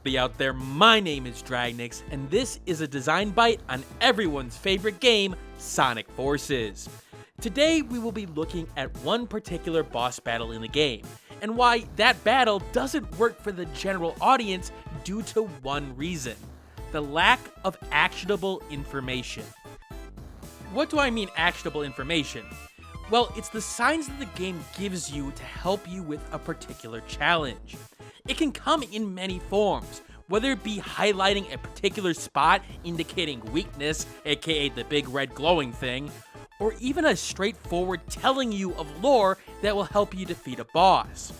Berkeley out there, my name is Dragnix, and this is a design bite on everyone's favorite game, Sonic Forces. Today we will be looking at one particular boss battle in the game, and why that battle doesn't work for the general audience due to one reason: the lack of actionable information. What do I mean actionable information? Well, it's the signs that the game gives you to help you with a particular challenge. It can come in many forms, whether it be highlighting a particular spot indicating weakness, aka the big red glowing thing, or even a straightforward telling you of lore that will help you defeat a boss.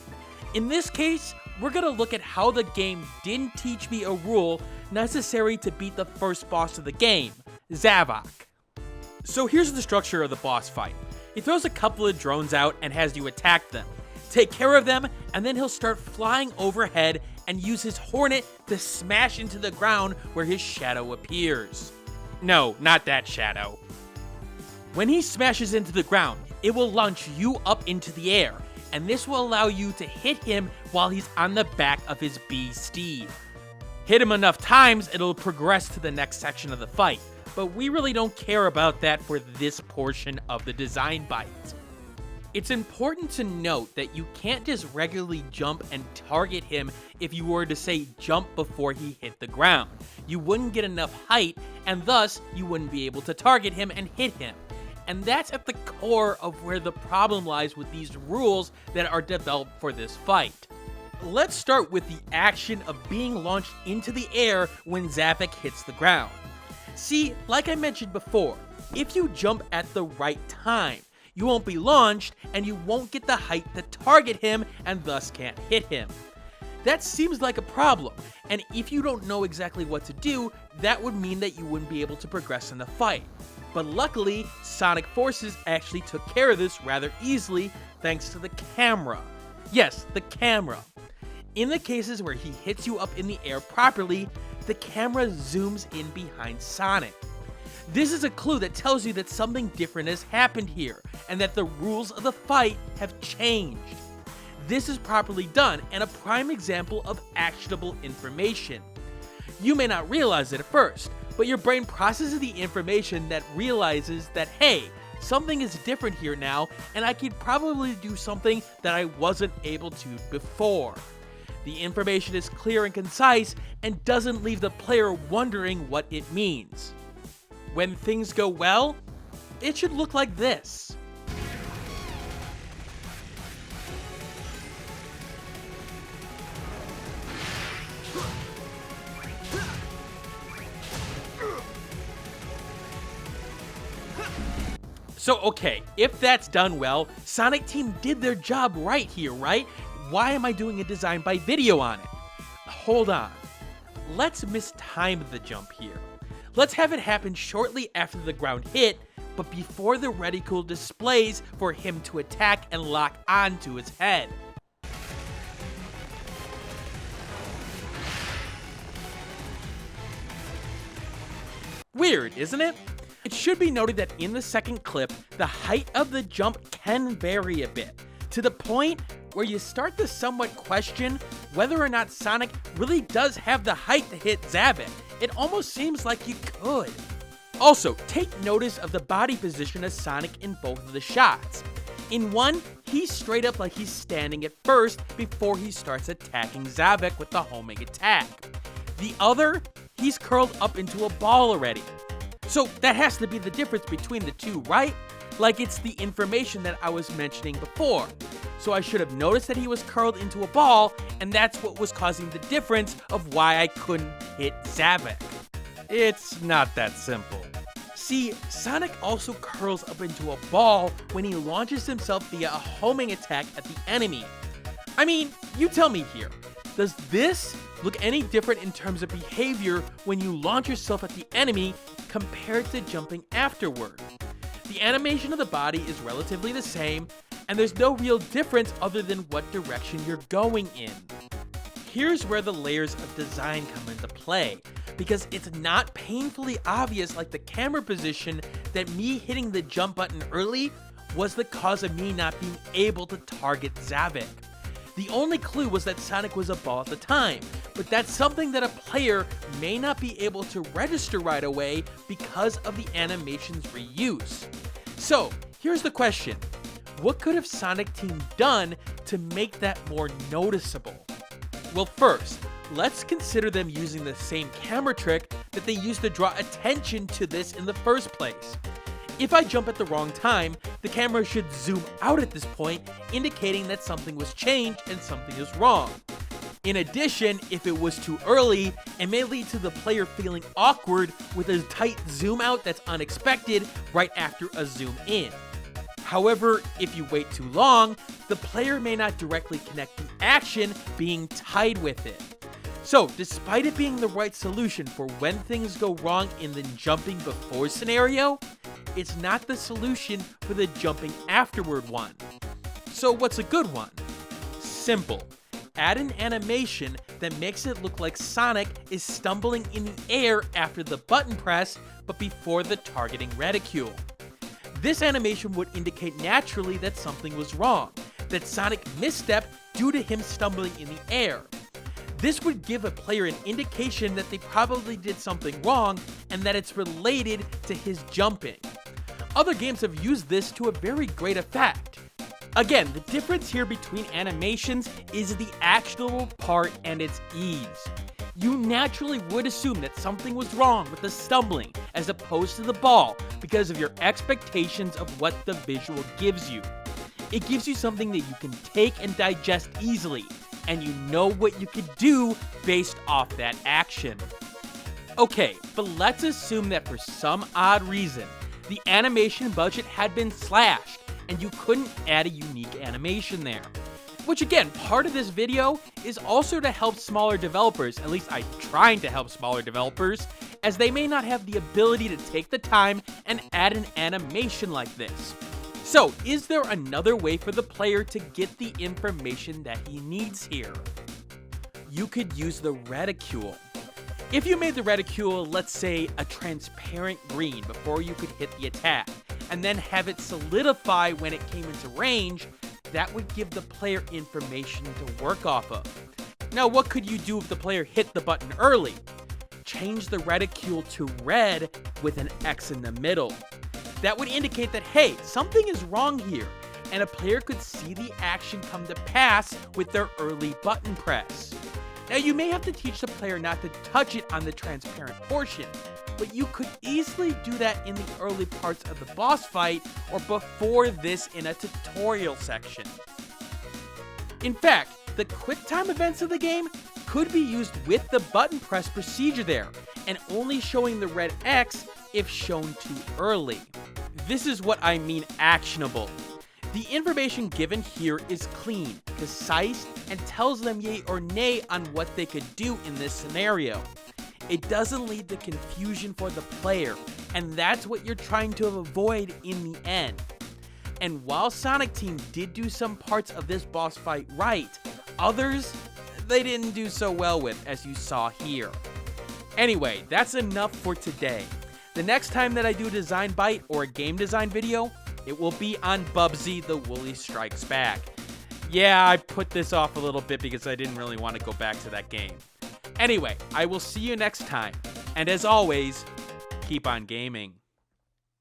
In this case, we're gonna look at how the game didn't teach me a rule necessary to beat the first boss of the game, Zavok. So here's the structure of the boss fight. He throws a couple of drones out and has you attack them. Take care of them, and then he'll start flying overhead and use his Hornet to smash into the ground where his shadow appears. No, not that shadow. When he smashes into the ground, it will launch you up into the air, and this will allow you to hit him while he's on the back of his bee steed. Hit him enough times, it'll progress to the next section of the fight, but we really don't care about that for this portion of the design bite. It's important to note that you can't just regularly jump and target him if you were to say jump before he hit the ground. You wouldn't get enough height, and thus you wouldn't be able to target him and hit him. And that's at the core of where the problem lies with these rules that are developed for this fight. Let's start with the action of being launched into the air when Zavok hits the ground. See, like I mentioned before, if you jump at the right time, you won't be launched, and you won't get the height to target him, and thus can't hit him. That seems like a problem, and if you don't know exactly what to do, that would mean that you wouldn't be able to progress in the fight. But luckily, Sonic Forces actually took care of this rather easily thanks to the camera. Yes, the camera. In the cases where he hits you up in the air properly, the camera zooms in behind Sonic. This is a clue that tells you that something different has happened here, and that the rules of the fight have changed. This is properly done, and a prime example of actionable information. You may not realize it at first, but your brain processes the information that realizes that, hey, something is different here now, and I could probably do something that I wasn't able to before. The information is clear and concise, and doesn't leave the player wondering what it means. When things go well, it should look like this. So okay, if that's done well, Sonic Team did their job right here, right? Why am I doing a design by video on it? Hold on. Let's mistime the jump here. Let's have it happen shortly after the ground hit, but before the reticle displays for him to attack and lock onto his head. Weird, isn't it? It should be noted that in the second clip, the height of the jump can vary a bit, to the point where you start to somewhat question whether or not Sonic really does have the height to hit Zavok. It almost seems like you could. Also, take notice of the body position of Sonic in both of the shots. In one, he's straight up like he's standing at first before he starts attacking Zavok with the homing attack. The other, he's curled up into a ball already. So that has to be the difference between the two, right? Like it's the information that I was mentioning before. So I should have noticed that he was curled into a ball, and that's what was causing the difference of why I couldn't hit Zavok. It's not that simple. See, Sonic also curls up into a ball when he launches himself via a homing attack at the enemy. I mean, you tell me here, does this look any different in terms of behavior when you launch yourself at the enemy compared to jumping afterward? The animation of the body is relatively the same, and there's no real difference other than what direction you're going in. Here's where the layers of design come into play, because it's not painfully obvious like the camera position that me hitting the jump button early was the cause of me not being able to target Zavok. The only clue was that Sonic was a ball at the time, but that's something that a player may not be able to register right away because of the animation's reuse. So, here's the question. What could have Sonic Team done to make that more noticeable? Well, first, let's consider them using the same camera trick that they used to draw attention to this in the first place. If I jump at the wrong time, the camera should zoom out at this point, indicating that something was changed and something is wrong. In addition, if it was too early, it may lead to the player feeling awkward with a tight zoom out that's unexpected right after a zoom in. However, if you wait too long, the player may not directly connect the action being tied with it. So, despite it being the right solution for when things go wrong in the jumping before scenario, it's not the solution for the jumping afterward one. So what's a good one? Simple. Add an animation that makes it look like Sonic is stumbling in the air after the button press, but before the targeting reticule. This animation would indicate naturally that something was wrong, that Sonic misstepped due to him stumbling in the air. This would give a player an indication that they probably did something wrong and that it's related to his jumping. Other games have used this to a very great effect. Again, the difference here between animations is the actionable part and its ease. You naturally would assume that something was wrong with the stumbling as opposed to the ball because of your expectations of what the visual gives you. It gives you something that you can take and digest easily, and you know what you could do based off that action. Okay, but let's assume that for some odd reason, the animation budget had been slashed, and you couldn't add a unique animation there. Which again, part of this video is also to help smaller developers, at least I'm trying to help smaller developers, as they may not have the ability to take the time and add an animation like this. So, is there another way for the player to get the information that he needs here? You could use the reticule. If you made the reticule, let's say, a transparent green before you could hit the attack, and then have it solidify when it came into range, that would give the player information to work off of. Now, what could you do if the player hit the button early? Change the reticule to red with an X in the middle. That would indicate that, hey, something is wrong here, and a player could see the action come to pass with their early button press. Now, you may have to teach the player not to touch it on the transparent portion, but you could easily do that in the early parts of the boss fight or before this in a tutorial section. In fact, the QuickTime events of the game could be used with the button press procedure there, and only showing the red X if shown too early. This is what I mean actionable. The information given here is clean, concise, and tells them yay or nay on what they could do in this scenario. It doesn't lead to confusion for the player, and that's what you're trying to avoid in the end. And while Sonic Team did do some parts of this boss fight right, others they didn't do so well with, as you saw here. Anyway, that's enough for today. The next time that I do a design bite or a game design video, it will be on Bubsy the Woolly Strikes Back. Yeah, I put this off a little bit because I didn't really want to go back to that game. Anyway, I will see you next time, and as always, keep on gaming.